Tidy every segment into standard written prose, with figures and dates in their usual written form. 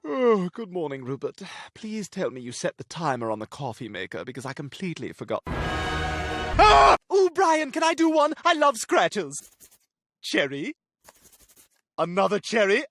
Oh, good morning, Rupert. Please tell me you set the timer on the coffee maker because I completely forgot. Ah! Oh, Brian, can I do one? I love scratches. Cherry. Another cherry.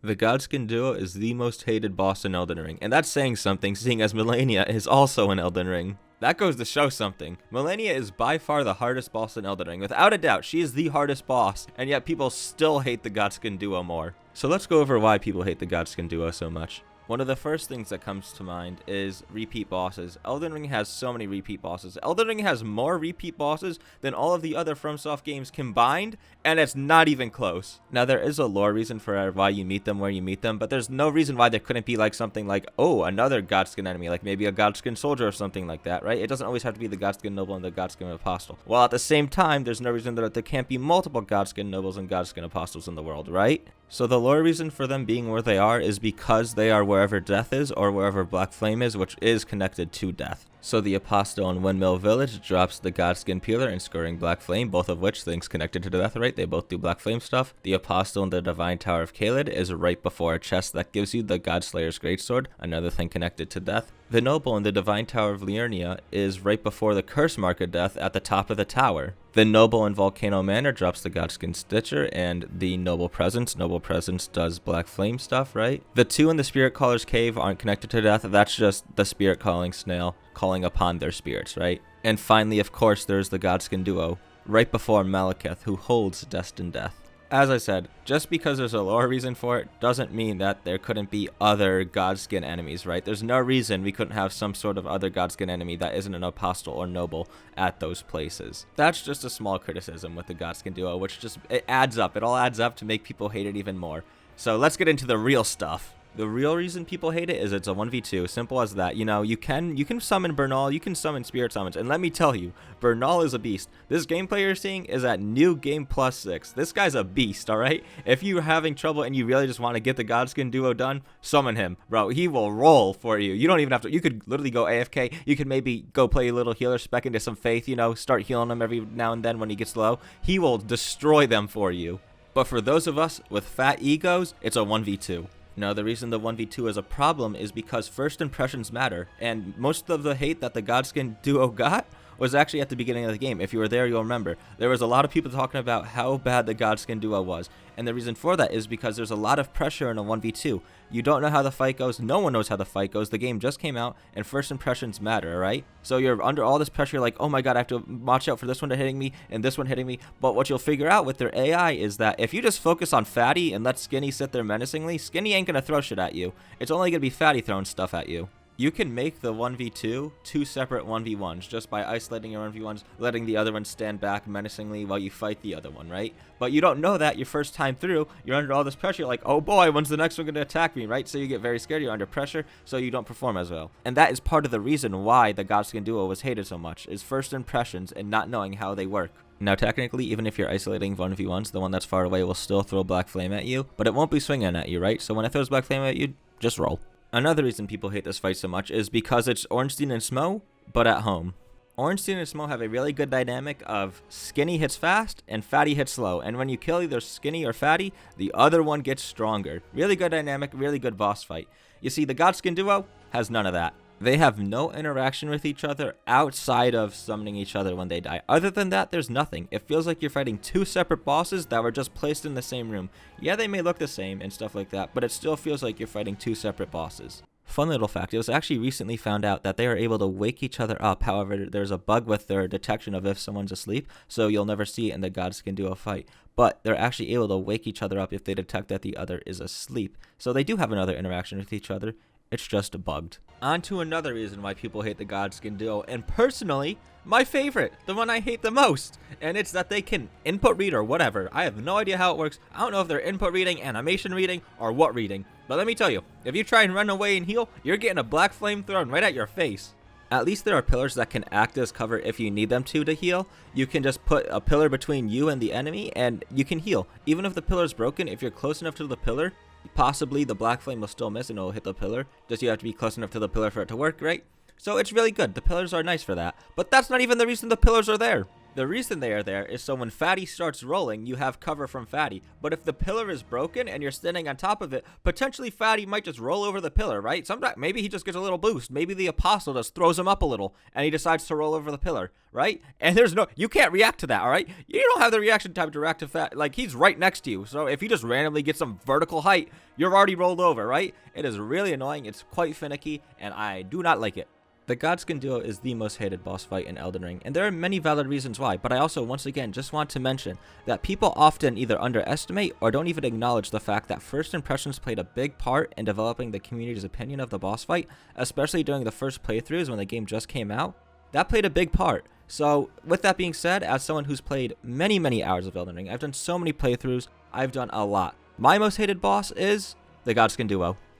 The Godskin duo is the most hated boss in Elden Ring, and that's saying something seeing as Melania is also in Elden Ring. That goes to show something. Melania is by far the hardest boss in Elden Ring. Without a doubt, she is the hardest boss, and yet people still hate the Godskin duo more. So let's go over why people hate the Godskin duo so much. One of the first things that comes to mind is repeat bosses. Elden Ring has so many repeat bosses. Elden Ring has more repeat bosses than all of the other FromSoft games combined, and it's not even close. Now, there is a lore reason for why you meet them where you meet them, but there's no reason why there couldn't be like something like, oh, another Godskin enemy, like maybe a Godskin soldier or something like that, right? It doesn't always have to be the Godskin noble and the Godskin apostle. While at the same time, there's no reason that there can't be multiple Godskin nobles and Godskin apostles in the world, right? So the lore reason for them being where they are is because they are wherever death is or wherever Black Flame is, which is connected to death. So the Apostle in Windmill Village drops the Godskin Peeler and Scouring Black Flame, both of which things connected to death, right? They both do Black Flame stuff. The Apostle in the Divine Tower of Caelid is right before a chest that gives you the Godslayer's Greatsword, another thing connected to death. The Noble in the Divine Tower of Liurnia is right before the Curse Mark of Death at the top of the tower. The Noble in Volcano Manor drops the Godskin Stitcher and the Noble Presence. Noble Presence does Black Flame stuff, right? The two in the Spirit Caller's Cave aren't connected to death. That's just the Spirit Calling Snail calling upon their spirits, right? And finally, of course, there's the Godskin duo right before Malekith, who holds Destined Death. As I said, just because there's a lore reason for it doesn't mean that there couldn't be other Godskin enemies, right? There's no reason we couldn't have some sort of other Godskin enemy that isn't an apostle or noble at those places. That's just a small criticism with the Godskin duo, which just, it adds up. It all adds up to make people hate it even more. So let's get into the real stuff. The real reason people hate it is it's a 1v2, simple as that. You know, you can summon Bernal, you can summon Spirit Summons, and let me tell you, Bernal is a beast. This gameplay you're seeing is at New Game Plus 6. This guy's a beast, alright? If you're having trouble and you really just want to get the Godskin duo done, summon him, bro. He will roll for you. You don't even have to, you could literally go AFK, you could maybe go play a little healer spec into some faith, you know, start healing him every now and then when he gets low. He will destroy them for you. But for those of us with fat egos, it's a 1v2. Now, the reason the 1v2 is a problem is because first impressions matter, and most of the hate that the Godskin duo got was actually at the beginning of the game. If you were there, you'll remember. There was a lot of people talking about how bad the Godskin duo was, and the reason for that is because there's a lot of pressure in a 1v2. You don't know how the fight goes, no one knows how the fight goes, the game just came out, and first impressions matter, alright? So you're under all this pressure, like, oh my god, I have to watch out for this one hitting me, and this one hitting me, but what you'll figure out with their AI is that if you just focus on Fatty and let Skinny sit there menacingly, Skinny ain't gonna throw shit at you. It's only gonna be Fatty throwing stuff at you. You can make the 1v2 two separate 1v1s just by isolating your 1v1s, letting the other one stand back menacingly while you fight the other one, right? But you don't know that your first time through, you're under all this pressure, you're like, oh boy, when's the next one going to attack me, right? So you get very scared, you're under pressure, so you don't perform as well. And that is part of the reason why the Godskin duo was hated so much, is first impressions and not knowing how they work. Now, technically, even if you're isolating 1v1s, the one that's far away will still throw Black Flame at you, but it won't be swinging at you, right? So when it throws Black Flame at you, just roll. Another reason people hate this fight so much is because it's Ornstein and Smo, but at home. Ornstein and Smo have a really good dynamic of Skinny hits fast and Fatty hits slow, and when you kill either Skinny or Fatty, the other one gets stronger. Really good dynamic, really good boss fight. You see, the Godskin duo has none of that. They have no interaction with each other outside of summoning each other when they die. Other than that, there's nothing. It feels like you're fighting two separate bosses that were just placed in the same room. Yeah, they may look the same and stuff like that, but it still feels like you're fighting two separate bosses. Fun little fact, it was actually recently found out that they are able to wake each other up. However, there's a bug with their detection of if someone's asleep, so you'll never see it in the Godskin duo fight. But they're actually able to wake each other up if they detect that the other is asleep. So they do have another interaction with each other. It's just bugged. On to another reason why people hate the Godskin duo, and personally, my favorite, the one I hate the most, and it's that they can input read or whatever. I have no idea how it works. I don't know if they're input reading, animation reading, or what reading. But let me tell you, if you try and run away and heal, you're getting a black flame thrown right at your face. At least there are pillars that can act as cover if you need them to heal. You can just put a pillar between you and the enemy, and you can heal. Even if the pillar's broken, if you're close enough to the pillar, possibly the black flame will still miss and it'll hit the pillar. Just you have to be close enough to the pillar for it to work, right? So it's really good. The pillars are nice for that. But that's not even the reason the pillars are there. The reason they are there is so when Fatty starts rolling, you have cover from Fatty. But if the pillar is broken and you're standing on top of it, potentially Fatty might just roll over the pillar, right? Sometimes maybe he just gets a little boost. Maybe the apostle just throws him up a little and he decides to roll over the pillar, right? And you can't react to that, all right? You don't have the reaction time to react to Fatty. Like, he's right next to you. So if he just randomly gets some vertical height, you're already rolled over, right? It is really annoying. It's quite finicky, and I do not like it. The Godskin duo is the most hated boss fight in Elden Ring, and there are many valid reasons why, but I also once again just want to mention that people often either underestimate or don't even acknowledge the fact that first impressions played a big part in developing the community's opinion of the boss fight, especially during the first playthroughs when the game just came out. That played a big part. So with that being said, as someone who's played many hours of Elden Ring, I've done so many playthroughs, I've done a lot. My most hated boss is the Godskin duo.